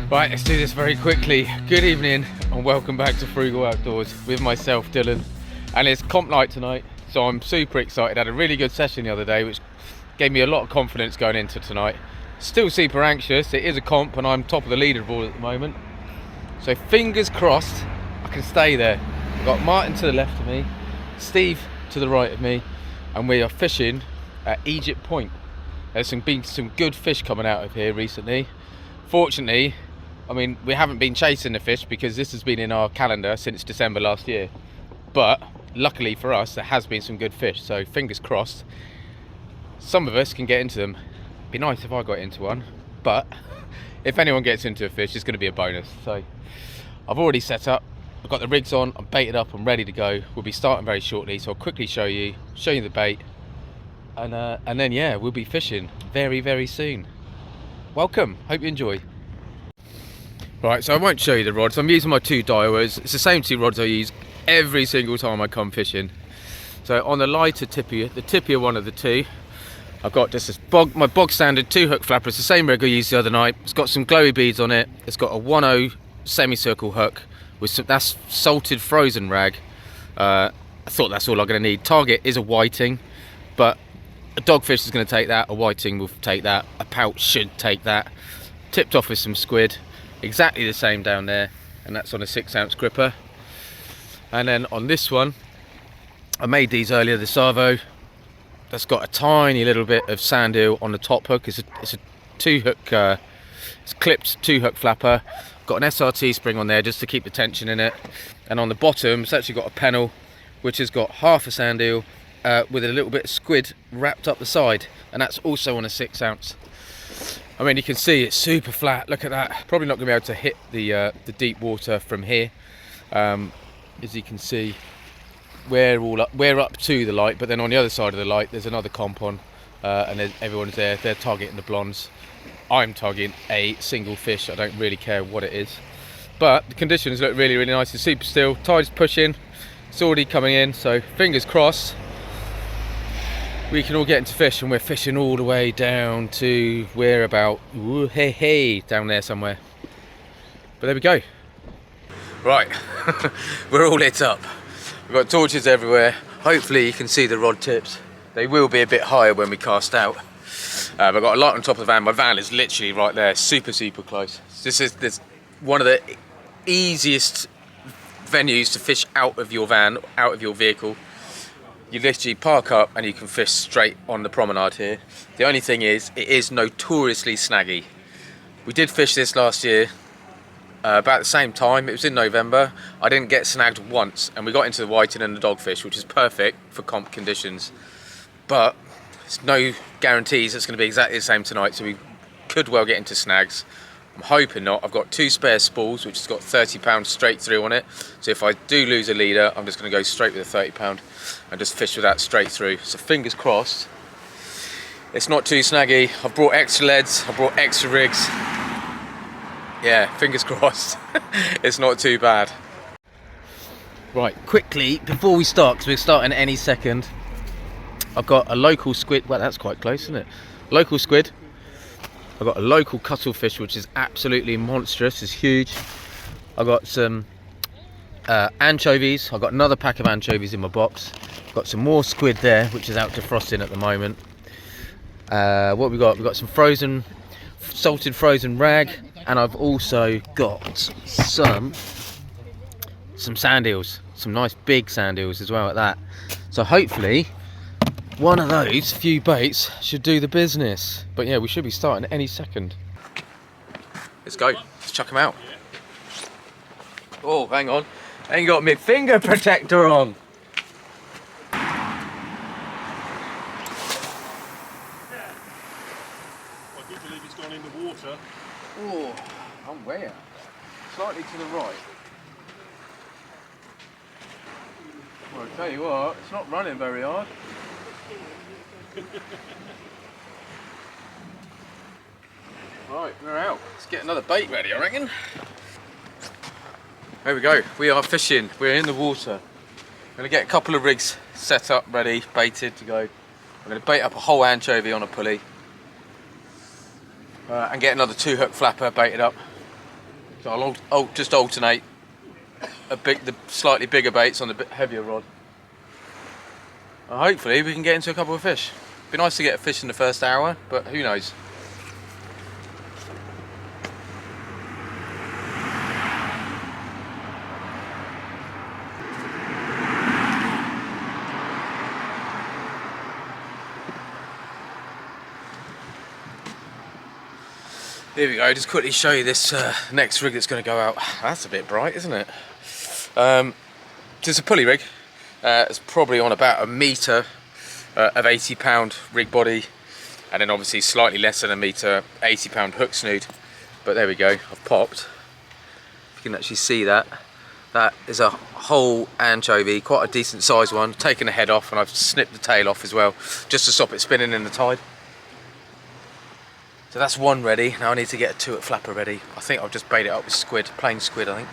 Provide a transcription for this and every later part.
Right, let's do this very quickly. Good evening and welcome back to Frugal Outdoors with myself, Dylan. And it's comp night tonight, so I'm super excited. Had a really good session the other day, which gave me a lot of confidence going into tonight. Still super anxious. It is a comp and I'm top of the leaderboard at the moment. So fingers crossed I can stay there. I've got Martin to the left of me, Steve to the right of me, and we are fishing at Egypt Point. There's been some good fish coming out of here recently. Fortunately, I mean, we haven't been chasing the fish because this has been in our calendar since December last year. But luckily for us, there has been some good fish. So fingers crossed, some of us can get into them. It'd be nice if I got into one, but if anyone gets into a fish, it's going to be a bonus. So I've already set up. I've got the rigs on. I'm baited up. I'm ready to go. We'll be starting very shortly. So I'll quickly show you the bait, and then yeah, we'll be fishing very, very soon. Welcome. Hope you enjoy. Right, so I won't show you the rods. I'm using my two Daiwas. It's the same two rods I use every single time I come fishing. So on the lighter tippier, the tippier one of the two, I've got just this my bog standard 2-hook flapper. It's the same rig I used the other night. It's got some glowy beads on it. It's got a 1/0 semicircle hook with that's salted frozen rag. I thought that's all I'm going to need. Target is a whiting, but a dogfish is going to take that. A whiting will take that. A pout should take that. Tipped off with some squid. Exactly the same down there, and that's on a 6-ounce gripper. And then on this one, I made these earlier, the Savo. That's got a tiny little bit of sand eel on the top hook. It's a 2-hook, it's clipped 2-hook flapper. Got an SRT spring on there just to keep the tension in it. And on the bottom, it's actually got a pennel, which has got half a sand eel with a little bit of squid wrapped up the side, and that's also on a 6-ounce. I mean, you can see it's super flat. Look at that. Probably not going to be able to hit the deep water from here. As you can see, we're up to the light, but then on the other side of the light, there's another comp on, and everyone's there. They're targeting the blondes. I'm targeting a single fish. I don't really care what it is. But the conditions look really, really nice. It's super still. Tide's pushing. It's already coming in, so fingers crossed we can all get into fish, and we're fishing all the way down to where about down there somewhere. But there we go. Right, we're all lit up. We've got torches everywhere. Hopefully you can see the rod tips. They will be a bit higher when we cast out. I've got a light on top of the van. My van is literally right there, super, super close. This is one of the easiest venues to fish out of your van, out of your vehicle. You literally park up and you can fish straight on the promenade here. The only thing is, it is notoriously snaggy. We did fish this last year, about the same time. It was in November. I didn't get snagged once, and we got into the whiting and the dogfish, which is perfect for comp conditions. But there's no guarantees it's going to be exactly the same tonight, so we could well get into snags. I'm hoping not. I've got 2 spare spools, which has got 30 pounds straight through on it. So if I do lose a leader, I'm just going to go straight with a 30 pound and just fish with that straight through. So fingers crossed, it's not too snaggy. I've brought extra leads, I've brought extra rigs. Yeah, fingers crossed, it's not too bad. Right, quickly, before we start, because we're starting any second, I've got a local squid. Well, that's quite close, isn't it? Local squid. I've got a local cuttlefish, which is absolutely monstrous. It's huge. I've got some anchovies. I've got another pack of anchovies in my box. I've got some more squid there, which is out defrosting at the moment. What have we got? We've got some salted frozen rag, and I've also got some sand eels, some nice big sand eels as well at that. So hopefully one of those few baits should do the business. But yeah, we should be starting any second. Let's go. Let's chuck them out. Oh, hang on. I ain't got my finger protector on. I do believe it's gone in the water. Oh, I'm way out. Slightly to the right. Well, I'll tell you what, it's not running very hard. Right, we're out. Let's get another bait ready, I reckon. There we go. We are fishing. We're in the water. I'm going to get a couple of rigs set up, ready, baited to go. I'm going to bait up a whole anchovy on a pulley. And get another 2-hook flapper baited up. So I'll just alternate the slightly bigger baits on the bit heavier rod. And hopefully we can get into a couple of fish. Be nice to get a fish in the first hour, but who knows. Here we go, just quickly show you this next rig that's going to go out. That's a bit bright, isn't it? It's a pulley rig. It's probably on about 1 metre of 80-pound rig body, and then obviously slightly less than 1 metre, 80-pound hook snood. But there we go, I've popped. You can actually see that. That is a whole anchovy, quite a decent sized one. Taken the head off, and I've snipped the tail off as well, just to stop it spinning in the tide. So that's one ready. Now I need to get a 2-foot flapper ready. I think I'll just bait it up with squid, plain squid I think.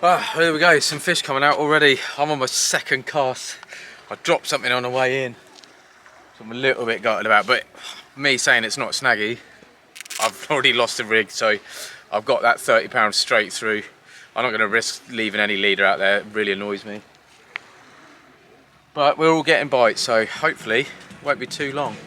Ah, there we go, some fish coming out already. I'm on my second cast. I dropped something on the way in, so I'm a little bit gutted about, but me saying it's not snaggy, I've already lost the rig, so I've got that 30 pounds straight through. I'm not going to risk leaving any leader out there, it really annoys me. But we're all getting bites, so hopefully it won't be too long.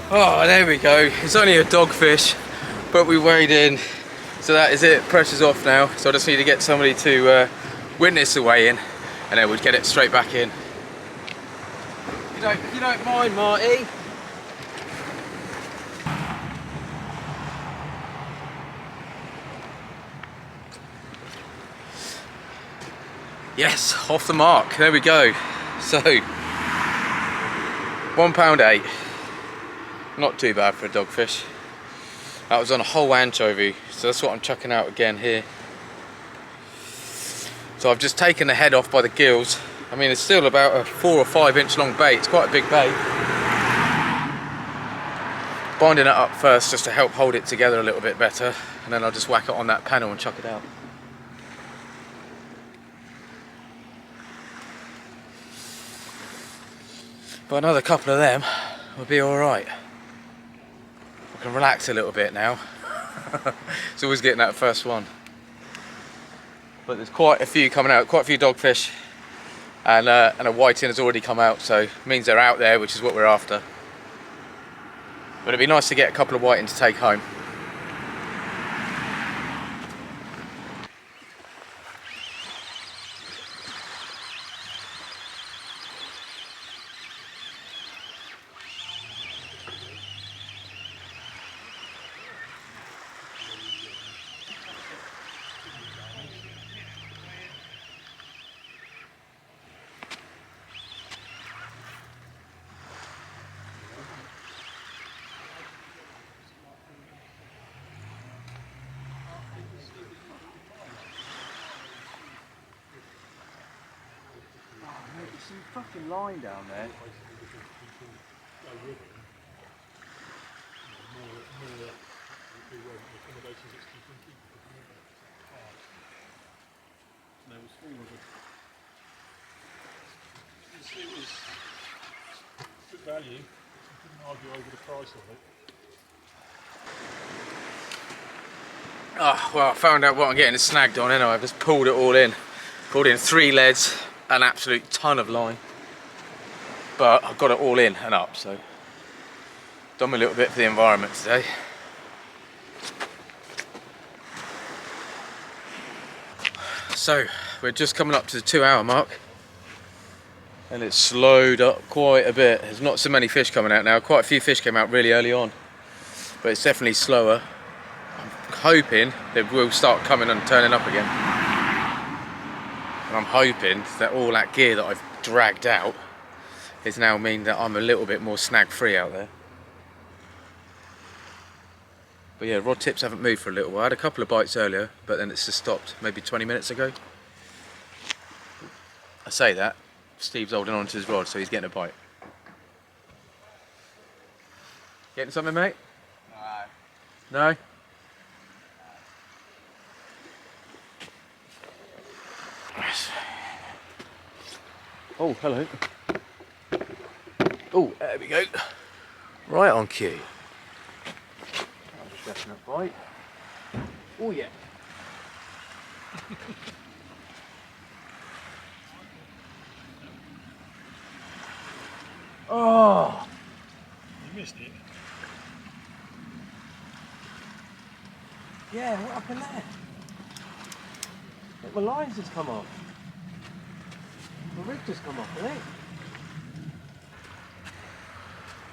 Oh, there we go. It's only a dogfish, but we weighed in. So that is it. Pressure's off now. So I just need to get somebody to witness the weigh-in, and then we'll get it straight back in. You don't mind, Marty? Yes, off the mark. There we go. So £1.8. Not too bad for a dogfish. That was on a whole anchovy, so that's what I'm chucking out again here. So I've just taken the head off by the gills. I mean, it's still about a 4 or 5 inch long bait. It's quite a big bait. Binding it up first just to help hold it together a little bit better, and then I'll just whack it on that panel and chuck it out. But another couple of them will be alright. I can relax a little bit now. It's always getting that first one. But there's quite a few coming out, quite a few dogfish, and a whiting has already come out, so it means they're out there, which is what we're after. But it'd be nice to get a couple of whiting to take home. Some fucking line down there. value. You couldn't argue over the price of it. Oh, well, I found out what I'm getting snagged on anyway. I've just pulled it all in. Pulled in 3 leads, an absolute ton of line. But I've got it all in and up, so done a little bit for the environment today. So we're just coming up to the 2-hour mark, and it's slowed up quite a bit. There's not so many fish coming out now. Quite a few fish came out really early on, but it's definitely slower. I'm hoping they will start coming and turning up again. And I'm hoping that all that gear that I've dragged out is now mean that I'm a little bit more snag free out there. But yeah, rod tips haven't moved for a little while. I had a couple of bites earlier, but then it's just stopped maybe 20 minutes ago. I say that, Steve's holding on to his rod, so he's getting a bite. Getting something, mate? No? No? Oh, hello. Oh, there we go. Right on cue. I'm just getting a bite. Oh yeah. Oh! You missed it. Yeah, what happened there? Look, my line's just come off. My rig just come off, I think.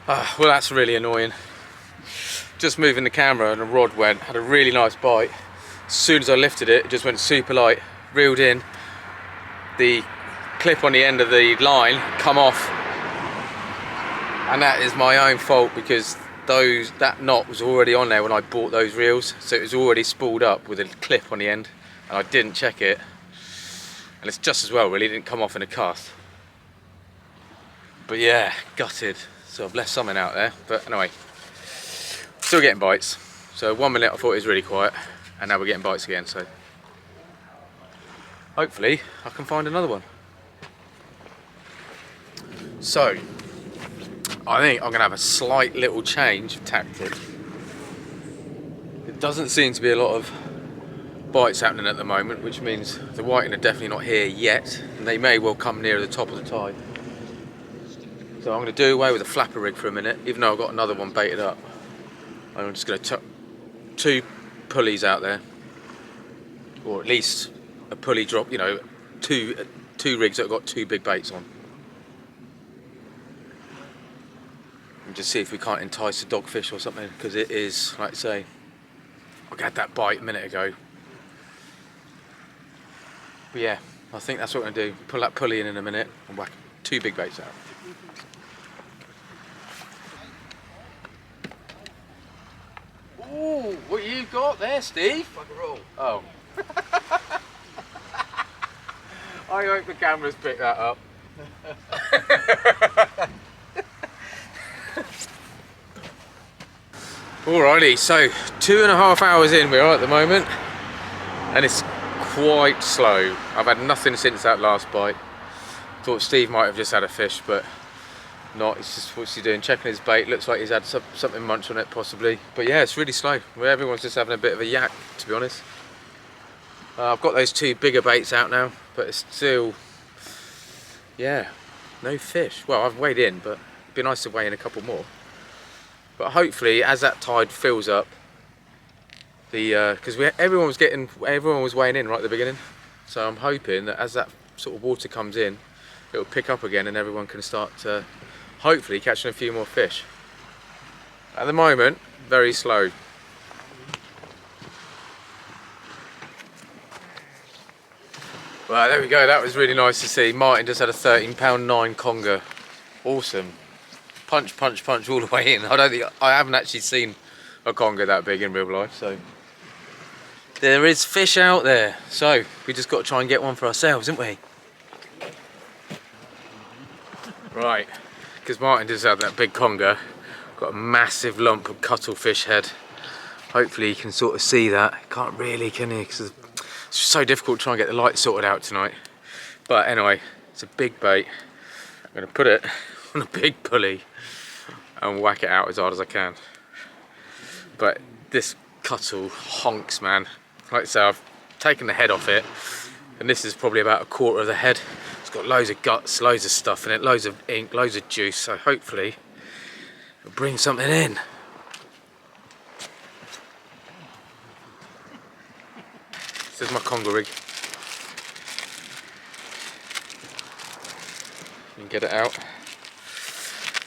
Ah, well, that's really annoying. Just moving the camera and the rod went, had a really nice bite. As soon as I lifted it, it just went super light, reeled in. The clip on the end of the line come off. And that is my own fault because that knot was already on there when I bought those reels. So it was already spooled up with a clip on the end. And I didn't check it. And it's just as well, really, it didn't come off in a cast. But yeah, gutted. So I've left something out there. But anyway, still getting bites. So 1 minute I thought it was really quiet. And now we're getting bites again. So hopefully I can find another one. So I think I'm going to have a slight little change of tactic. It doesn't seem to be a lot of bites happening at the moment, which means the whiting are definitely not here yet, and they may well come near the top of the tide. So I'm going to do away with the flapper rig for a minute, even though I've got another one baited up. I'm just going to tuck 2 pulleys out there, or at least a pulley drop, you know, two rigs that have got 2 big baits on. And just see if we can't entice a dogfish or something, because it is, like I say, I had that bite a minute ago. But yeah, I think that's what I'm going to do. Pull that pulley in a minute and whack 2 big baits out. Ooh, what you got there, Steve? Like a roll. Oh. I hope the cameras pick that up. Alrighty, so 2.5 hours in we are at the moment, and it's quite slow. I've had nothing since that last bite. Thought Steve might have just had a fish, but not. He's just, what's he doing? Checking his bait. Looks like he's had something munch on it possibly. But yeah, it's really slow. Everyone's just having a bit of a yak, to be honest. I've got those 2 bigger baits out now, but it's still, yeah, no fish. Well, I've weighed in, but it'd be nice to weigh in a couple more. But hopefully, as that tide fills up, because everyone was weighing in right at the beginning, so I'm hoping that as that sort of water comes in, it will pick up again and everyone can start hopefully catching a few more fish. At the moment, very slow. Well, there we go. That was really nice to see. Martin just had a 13.9 conger. Awesome. Punch, punch, punch all the way in. I haven't actually seen a conger that big in real life, so there is fish out there. So we just got to try and get one for ourselves, haven't we? Right, because Martin just had that big conger, got a massive lump of cuttlefish head. Hopefully you can sort of see that. Can't really, can you? Because it's so difficult to try and get the light sorted out tonight. But anyway, it's a big bait. I'm going to put it on a big pulley and whack it out as hard as I can. But this cuttle honks, man. Like I say, I've taken the head off it, and this is probably about a quarter of the head. It's got loads of guts, loads of stuff in it, loads of ink, loads of juice, so hopefully it'll bring something in. This is my conger rig. You can get it out.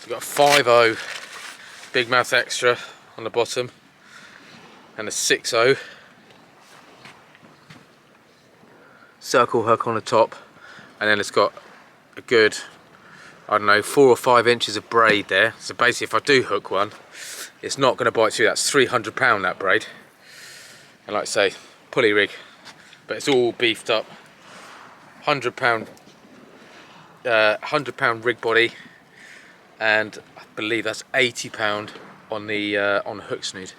We've got a 5.0 big mouth extra on the bottom and a 6.0 circle hook on the top, and then it's got a good, I don't know, 4 or 5 inches of braid there. So basically if I do hook one, it's not going to bite through. That's £300 that braid, and like I say, pulley rig, but it's all beefed up. £100 rig body, and I believe that's £80 on the hook snood.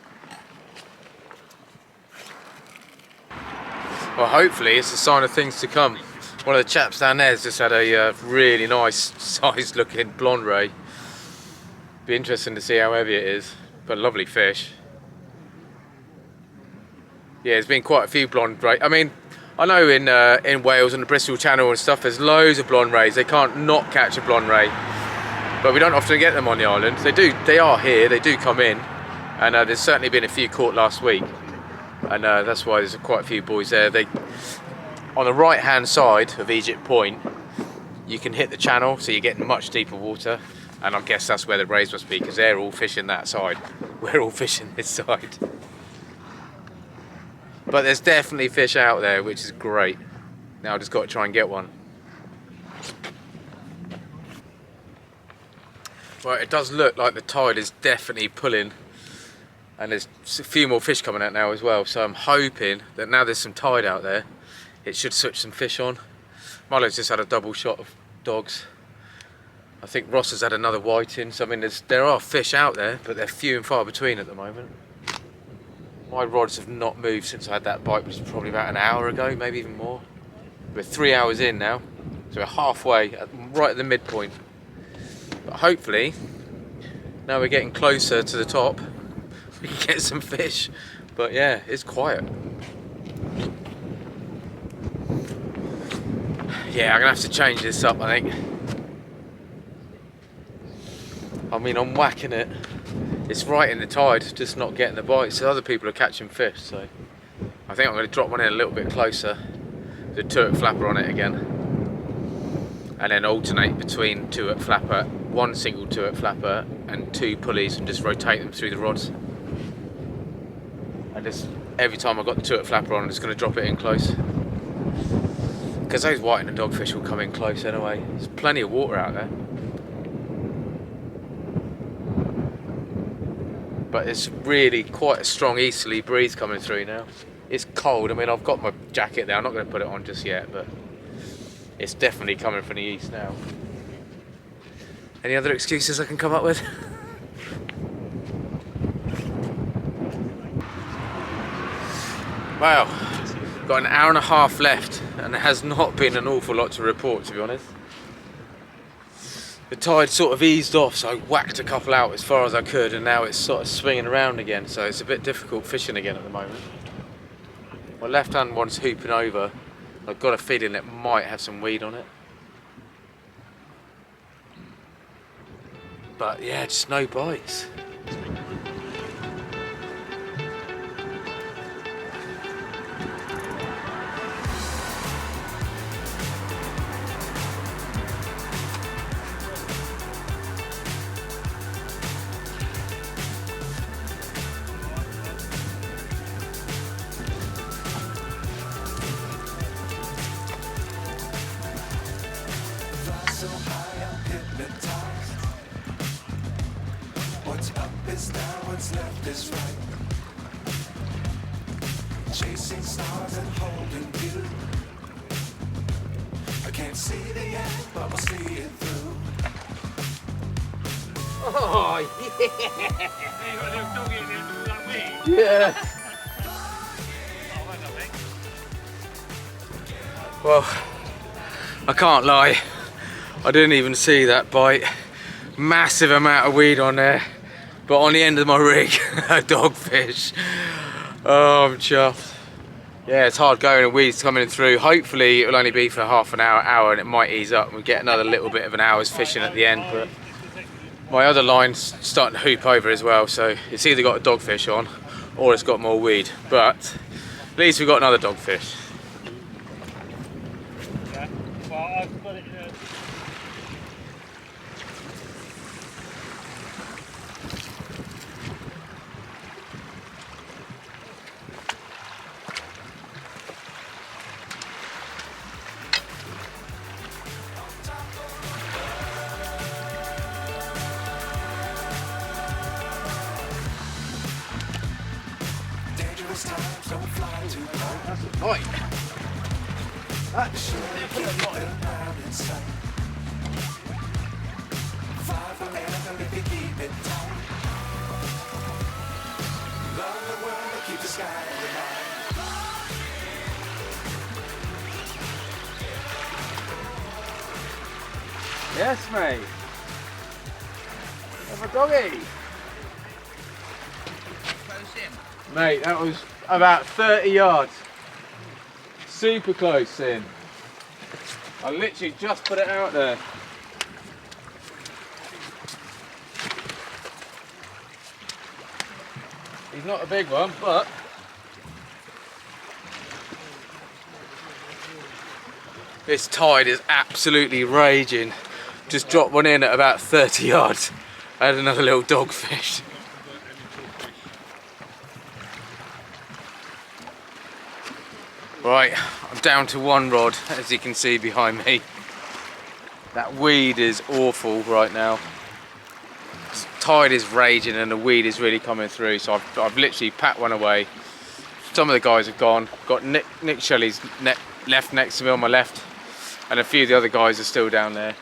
Well, hopefully it's a sign of things to come. One of the chaps down there has just had a really nice sized looking blonde ray. Be interesting to see how heavy it is, but a lovely fish. Yeah, there's been quite a few blonde ray. I mean, I know in Wales and the Bristol Channel and stuff, there's loads of blonde rays. They can't not catch a blonde ray, but we don't often get them on the island. They are here, they do come in, and there's certainly been a few caught last week, and that's why there's quite a few boys there. On the right hand side of Egypt Point, you can hit the channel, so you're getting much deeper water, and I guess that's where the rays must be, because they're all fishing that side. We're all fishing this side. But there's definitely fish out there, which is great. Now I've just got to try and get one. Well, it does look like the tide is definitely pulling, and there's a few more fish coming out now as well. So I'm hoping that now there's some tide out there, it should switch some fish on. Milo's just had a double shot of dogs. I think Ross has had another white in. So I mean, there are fish out there, but they're few and far between at the moment. My rods have not moved since I had that bite, which was probably about an hour ago, maybe even more. We're 3 hours in now, so we're halfway, right at the midpoint. But hopefully, now we're getting closer to the top, we can get some fish. But yeah, it's quiet. Yeah, I'm gonna have to change this up, I think. I mean, I'm whacking it. It's right in the tide, just not getting the bites. So other people are catching fish, so I think I'm going to drop one in a little bit closer, the turret flapper on it again, and then alternate between turret flapper, one single turret flapper and 2 pulleys, and just rotate them through the rods. And just every time I've got the turret flapper on, I'm just going to drop it in close, because those white and the dogfish will come in close anyway. There's plenty of water out there. But it's really quite a strong easterly breeze coming through now. It's cold. I mean, I've got my jacket there. I'm not going to put it on just yet, but it's definitely coming from the east now. Any other excuses I can come up with? Wow, got an hour and a half left, and there has not been an awful lot to report, to be honest. The tide sort of eased off, so I whacked a couple out as far as I could, and now it's sort of swinging around again, so it's a bit difficult fishing again at the moment. My left hand one's hooping over. I've got a feeling it might have some weed on it. But yeah, just no bites. What's up is down, what's left is right. Chasing stars and holding you. I can't see the end, but we'll see it through. Oh You got a little doggy in there like me. yeah! Oh, well done, mate. Well, I can't lie. I didn't even see that bite. Massive amount of weed on there, but on the end of my rig, a dogfish. Oh, I'm chuffed. Yeah, it's hard going and weeds coming through. Hopefully it'll only be for half an hour, and it might ease up and we get another little bit of an hour's fishing at the end. But my other line's starting to hoop over as well, so it's either got a dogfish on or it's got more weed. But at least we've got another dogfish. Yeah. Well, I've got it in a... Dangerous times, don't fly too low. That's a bite. Keep them round in sight. Fly forever if you keep it tight. Love the world and keep the sky in your mind. Yes, mate. Have a doggy. Mate, that was about 30 yards. Super close in. I literally just put it out there. He's not a big one, but this tide is absolutely raging. Just dropped one in at about 30 yards. I had another little dogfish. Right, I'm down to one rod, as you can see behind me. That weed is awful right now. Tide is raging and the weed is really coming through, so I've literally packed one away. Some of the guys have gone. Got Nick Shelley's left next to me on my left, and a few of the other guys are still down there.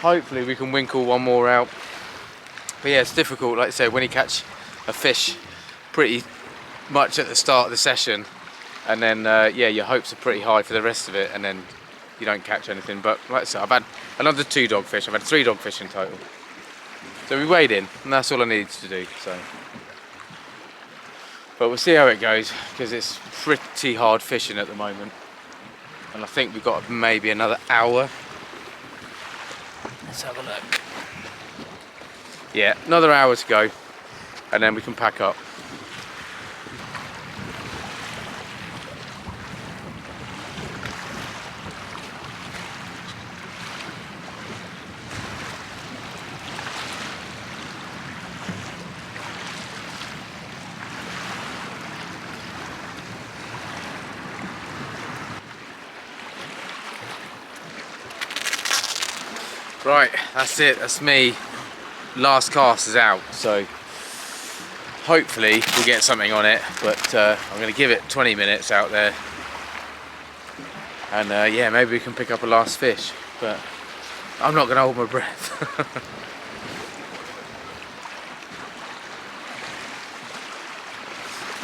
Hopefully we can winkle one more out. But yeah, it's difficult, like I say, when you catch a fish pretty much at the start of the session, and then yeah, your hopes are pretty high for the rest of it, and then you don't catch anything. But like I said, I've had another 2 dogfish. I've had 3 dogfish in total. So we weighed in, and that's all I needed to do. So, but we'll see how it goes, because it's pretty hard fishing at the moment, and I think we've got maybe another hour. Let's have a look. Yeah, another hour to go, and then we can pack up. Right, that's it, that's me. Last cast is out, so hopefully we'll get something on it, but I'm going to give it 20 minutes out there, and yeah, maybe we can pick up a last fish, but I'm not going to hold my breath.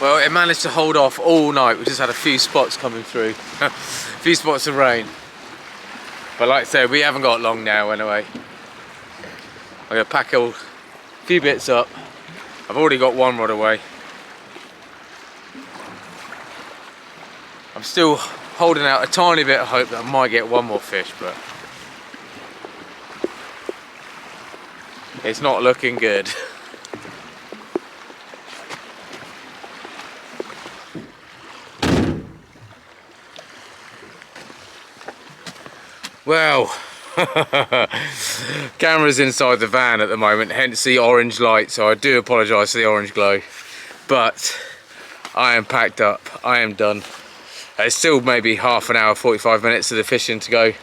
Well, it managed to hold off all night. We just had a few spots coming through, a few spots of rain. But like I said, we haven't got long now anyway. I'm going to pack a few bits up. I've already got one rod away. I'm still holding out a tiny bit of hope that I might get one more fish, but it's not looking good. Well, camera's inside the van at the moment, hence the orange light, so I do apologise for the orange glow, but I am packed up, I am done. It's still maybe half an hour, 45 minutes of the fishing to go,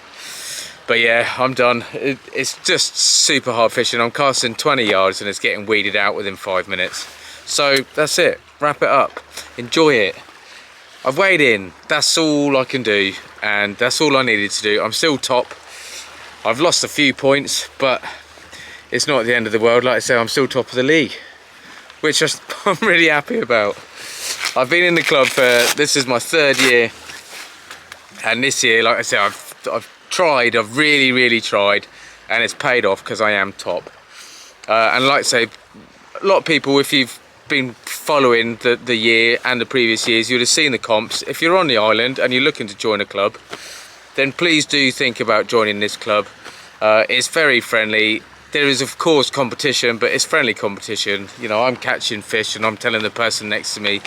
but yeah, I'm done. It's just super hard fishing. I'm casting 20 yards and it's getting weeded out within 5 minutes. So that's it, wrap it up, enjoy it. I've weighed in, that's all I can do, and that's all I needed to do. I'm still top. I've lost a few points, but it's not the end of the world. Like I say, I'm still top of the league, which I'm really happy about. I've been in the club for, this is my 3rd year, and this year, like I say, I've tried, I've really tried, and it's paid off because I am top. And like I say, a lot of people, if you've been following the year and the previous years, you'd have seen the comps. If you're on the island and you're looking to join a club, then please do think about joining this club. It's very friendly. There is of course competition, but it's friendly competition. You know, I'm catching fish and I'm telling the person next to me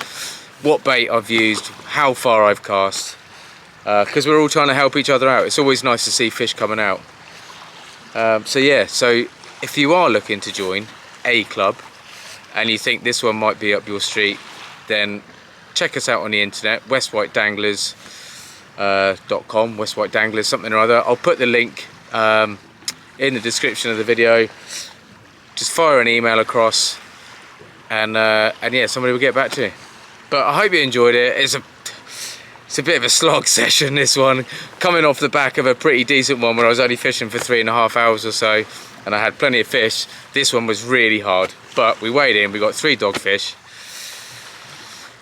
what bait I've used, how far I've cast, because we're all trying to help each other out. It's always nice to see fish coming out. So yeah, so if you are looking to join a club and you think this one might be up your street, then check us out on the internet, westwhitedanglers.com, West White Danglers something or other. I'll put the link in the description of the video. Just fire an email across and yeah, somebody will get back to you. But I hope you enjoyed it. It's a bit of a slog session, this one, coming off the back of a pretty decent one where I was only fishing for 3.5 hours or so, and I had plenty of fish. This one was really hard, but we weighed in, we got 3 dogfish.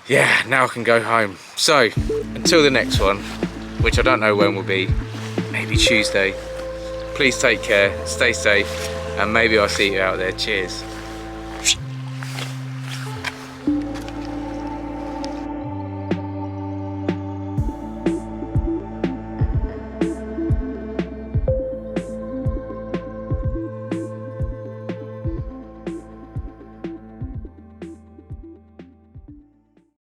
Yeah, now I can go home. So until the next one, which I don't know when will be, maybe Tuesday, please take care, stay safe, and maybe I'll see you out there. Cheers.